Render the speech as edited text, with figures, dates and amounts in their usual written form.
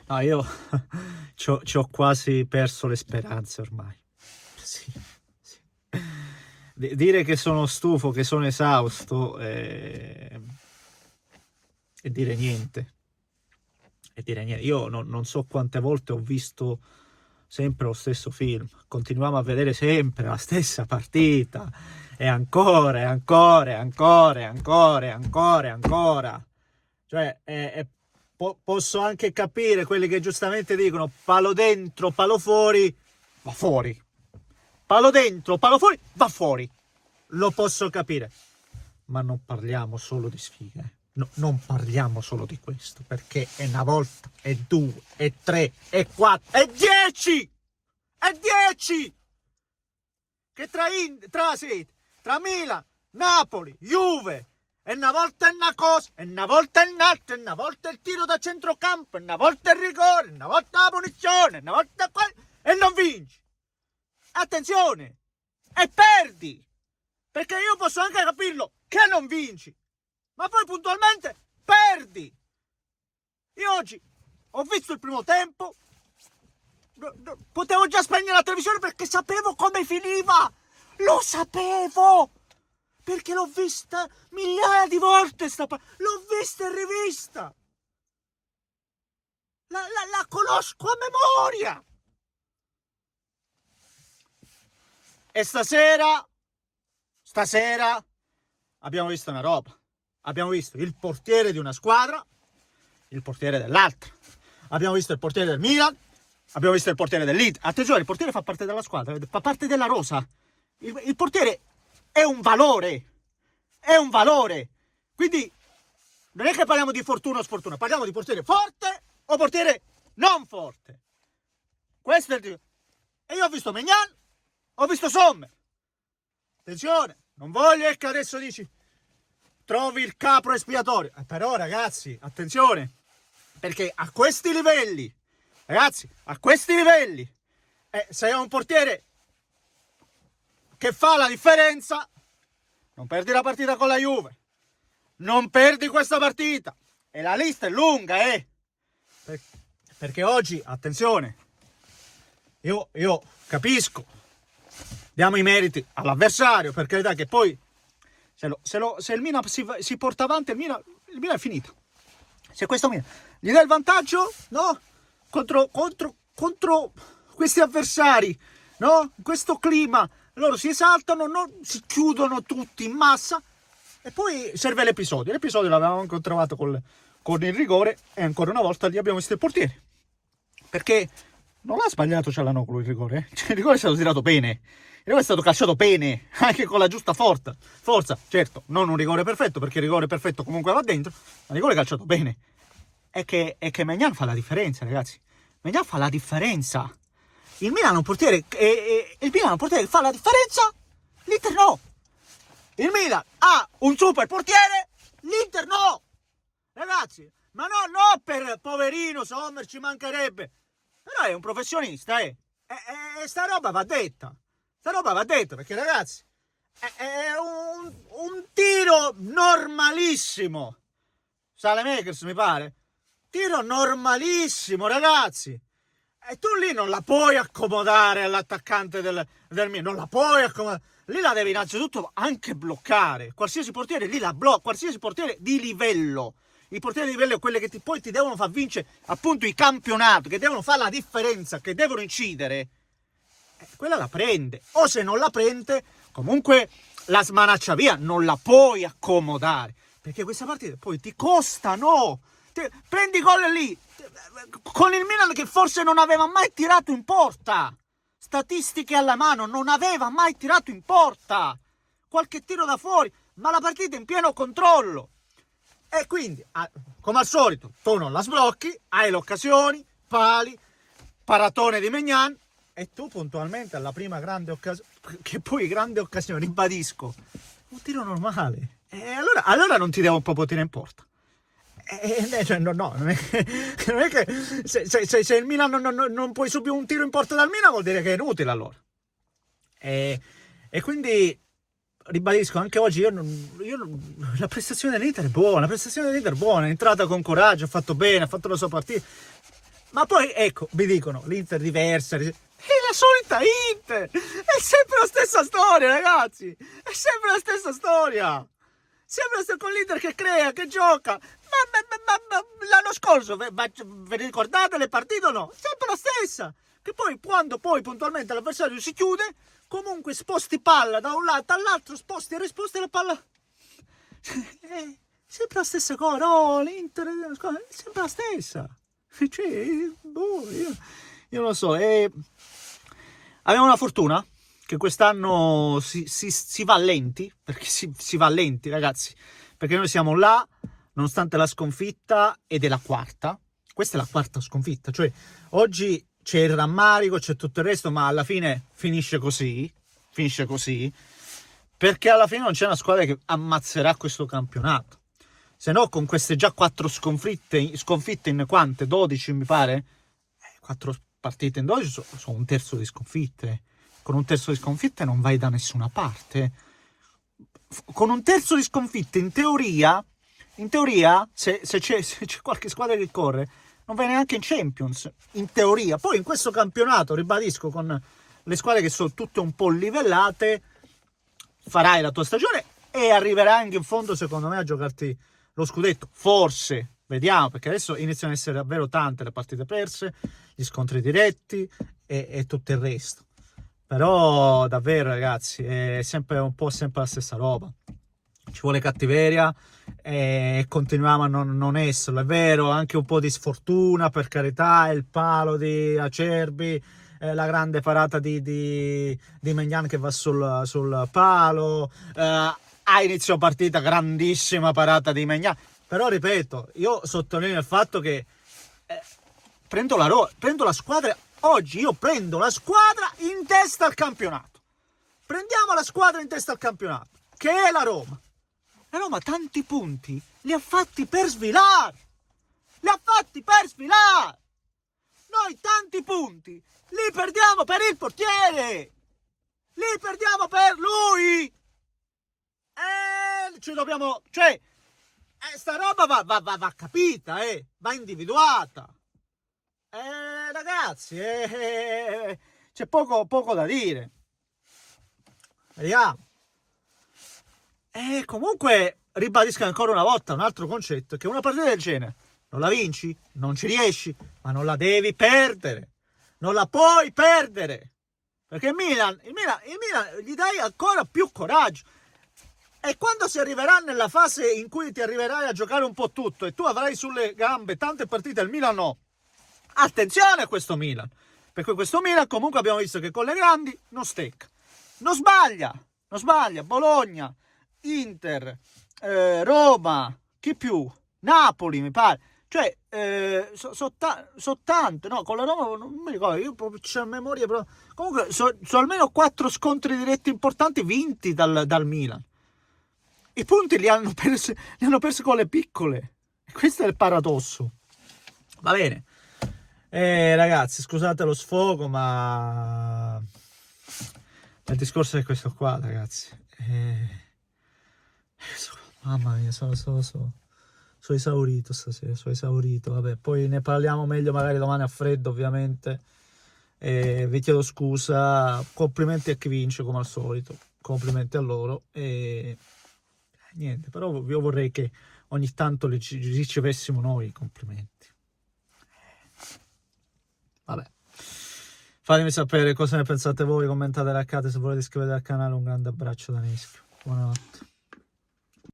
No, io ci ho quasi perso le speranze ormai. Sì, sì. Dire che sono stufo, che sono esausto, e dire niente. E dire niente. Io non so quante volte ho visto sempre lo stesso film. Continuiamo a vedere sempre la stessa partita. E ancora, e ancora, e ancora, e ancora, e ancora, e ancora. Cioè, posso anche capire quelli che giustamente dicono palo dentro, palo fuori, va fuori. Palo dentro, palo fuori, va fuori. Lo posso capire. Ma non parliamo solo di sfighe. No, non parliamo solo di questo, perché è una volta, è due, è tre, è quattro, è 10! È 10! Che tra Milan, Napoli, Juve, e una volta è una cosa, e una volta è un'altra, e una volta il tiro da centrocampo, e una volta il rigore, e una volta la punizione, e una volta e non vinci. Attenzione! E perdi! Perché io posso anche capirlo che non vinci, ma poi puntualmente perdi. Io oggi ho visto il primo tempo, potevo già spegnere la televisione perché sapevo come finiva. Lo sapevo! Perché l'ho vista migliaia di volte l'ho vista in rivista. La conosco a memoria. E stasera abbiamo visto una roba. Abbiamo visto il portiere di una squadra, il portiere dell'altra. Abbiamo visto il portiere del Milan, abbiamo visto il portiere dell'Inter. Attenzione, il portiere fa parte della squadra, fa parte della rosa. Il portiere è un valore. È un valore. Quindi non è che parliamo di fortuna o sfortuna, parliamo di portiere forte o portiere non forte. Questo è il... E io ho visto Maignan, ho visto Sommer. Attenzione, non voglio che adesso dici trovi il capro espiatorio. Però ragazzi, attenzione, perché a questi livelli, ragazzi, a questi livelli, se è un portiere che fa la differenza, non perdi la partita con la Juve, non perdi questa partita. E la lista è lunga, perché oggi, attenzione, io capisco, diamo i meriti all'avversario, per carità, che poi se il Milan si porta avanti, il Milan è finito. Se questo Milan gli dà il vantaggio, no? Contro questi avversari, no? In questo clima, loro si esaltano, no? Si chiudono tutti in massa e poi serve l'episodio. L'episodio l'avevamo incontrato con il rigore e ancora una volta lì abbiamo visto il portiere. Perché non ha sbagliato Cialanoglu il rigore. Cioè, il rigore è stato tirato bene. Il rigore è stato calciato bene, anche con la giusta forza. Certo, non un rigore perfetto, perché il rigore perfetto comunque va dentro, ma il rigore calciato bene. È che Maignan fa la differenza, ragazzi. Maignan fa la differenza. Il Milan è un portiere che fa la differenza, l'Inter no. Il Milan ha un super portiere, l'Inter no. Ragazzi, ma no per poverino Sommer, ci mancherebbe. Però è un professionista, E sta roba va detta. Perché ragazzi, è un tiro normalissimo. Saelemaekers mi pare. Tiro normalissimo, ragazzi. E tu lì non la puoi accomodare all'attaccante del Milan. Non la puoi accomodare. Lì la devi innanzitutto anche bloccare. Qualsiasi portiere lì la blocca. Qualsiasi portiere di livello. I portieri di livello sono quelli che poi ti devono far vincere appunto i campionati, che devono fare la differenza, che devono incidere. Quella la prende. O se non la prende, comunque la smanaccia via. Non la puoi accomodare. Perché queste partite poi ti costano. Prendi gol lì. Con il Milan che forse non aveva mai tirato in porta. Statistiche alla mano, non aveva mai tirato in porta. Qualche tiro da fuori, ma la partita in pieno controllo. E quindi, come al solito, tu non la sblocchi, hai le occasioni, pali, paratone di Maignan, e tu puntualmente alla prima grande occasione, che poi grande occasione, ribadisco, un tiro normale. E allora non ti devo proprio tirare in porta. Cioè, no, non è che se il Milan non puoi subire un tiro in porta dal Milan, vuol dire che è inutile allora. E quindi ribadisco, anche oggi la prestazione dell'Inter è buona, è entrata con coraggio, ha fatto bene, ha fatto la sua partita. Ma poi, ecco, vi dicono, l'Inter diversa, è la solita Inter, è sempre la stessa storia, ragazzi, è sempre la stessa storia, sempre con l'Inter che crea, che gioca, ma l'anno scorso, vi ricordate le partite o no? Sempre la stessa, che poi quando poi puntualmente l'avversario si chiude, comunque sposti palla da un lato all'altro, sposti e risposti la palla, sempre la stessa cosa, no, l'Inter è sempre la stessa. Cioè, boh, io non lo so. Abbiamo una fortuna che quest'anno si va lenti, perché si va lenti, ragazzi, perché noi siamo là, nonostante la sconfitta, ed è la quarta. Questa è la quarta sconfitta, cioè oggi c'è il rammarico, c'è tutto il resto, ma alla fine finisce così, perché alla fine non c'è una squadra che ammazzerà questo campionato. Se no, con queste già 4 sconfitte in quante? 12 mi pare? 4 partite in 12 sono un terzo di sconfitte. Con un terzo di sconfitte non vai da nessuna parte. Con un terzo di sconfitte, in teoria, se c'è qualche squadra che corre, non vai neanche in Champions. In teoria. Poi in questo campionato, ribadisco, con le squadre che sono tutte un po' livellate, farai la tua stagione e arriverai anche in fondo, secondo me, a giocarti lo scudetto, forse, vediamo, perché adesso iniziano ad essere davvero tante le partite perse, gli scontri diretti e tutto il resto. Però davvero, ragazzi, è sempre un po' sempre la stessa roba. Ci vuole cattiveria e continuiamo a non esserlo. È vero, anche un po' di sfortuna, per carità, il palo di Acerbi, la grande parata di Maignan che va sul palo, a inizio partita grandissima parata di Maignan, però ripeto, io sottolineo il fatto che prendo la squadra oggi, io prendo la squadra in testa al campionato, prendiamo la squadra in testa al campionato, che è la Roma. La Roma tanti punti li ha fatti per svilare, noi tanti punti li perdiamo per il portiere, li perdiamo per lui. Ci dobbiamo, cioè, sta roba va capita, va individuata. Ragazzi, c'è poco da dire. Vediamo. Comunque, ribadisco ancora una volta un altro concetto, che una partita del genere non la vinci, non ci riesci, ma non la devi perdere. Non la puoi perdere. Perché il Milan gli dai ancora più coraggio. E quando si arriverà nella fase in cui ti arriverai a giocare un po' tutto e tu avrai sulle gambe tante partite, il Milan no. Attenzione a questo Milan, perché questo Milan comunque abbiamo visto che con le grandi non stecca. Non sbaglia. Bologna, Inter, Roma, chi più? Napoli mi pare. Cioè, tante, no? Con la Roma non mi ricordo, io proprio c'ho memoria. Però... Comunque, sono almeno 4 scontri diretti importanti vinti dal Milan. I punti li hanno persi con le piccole. E questo è il paradosso. Va bene. Ragazzi, scusate lo sfogo, ma il discorso è questo qua, ragazzi. Mamma mia, sono esaurito stasera, Vabbè, poi ne parliamo meglio magari domani a freddo, ovviamente. Vi chiedo scusa, complimenti a chi vince come al solito, complimenti a loro. Niente, però io vorrei che ogni tanto ricevessimo noi i complimenti. Vabbè, fatemi sapere cosa ne pensate voi, commentate, raccate, se volete iscrivetevi al canale. Un grande abbraccio da Neschio, buonanotte.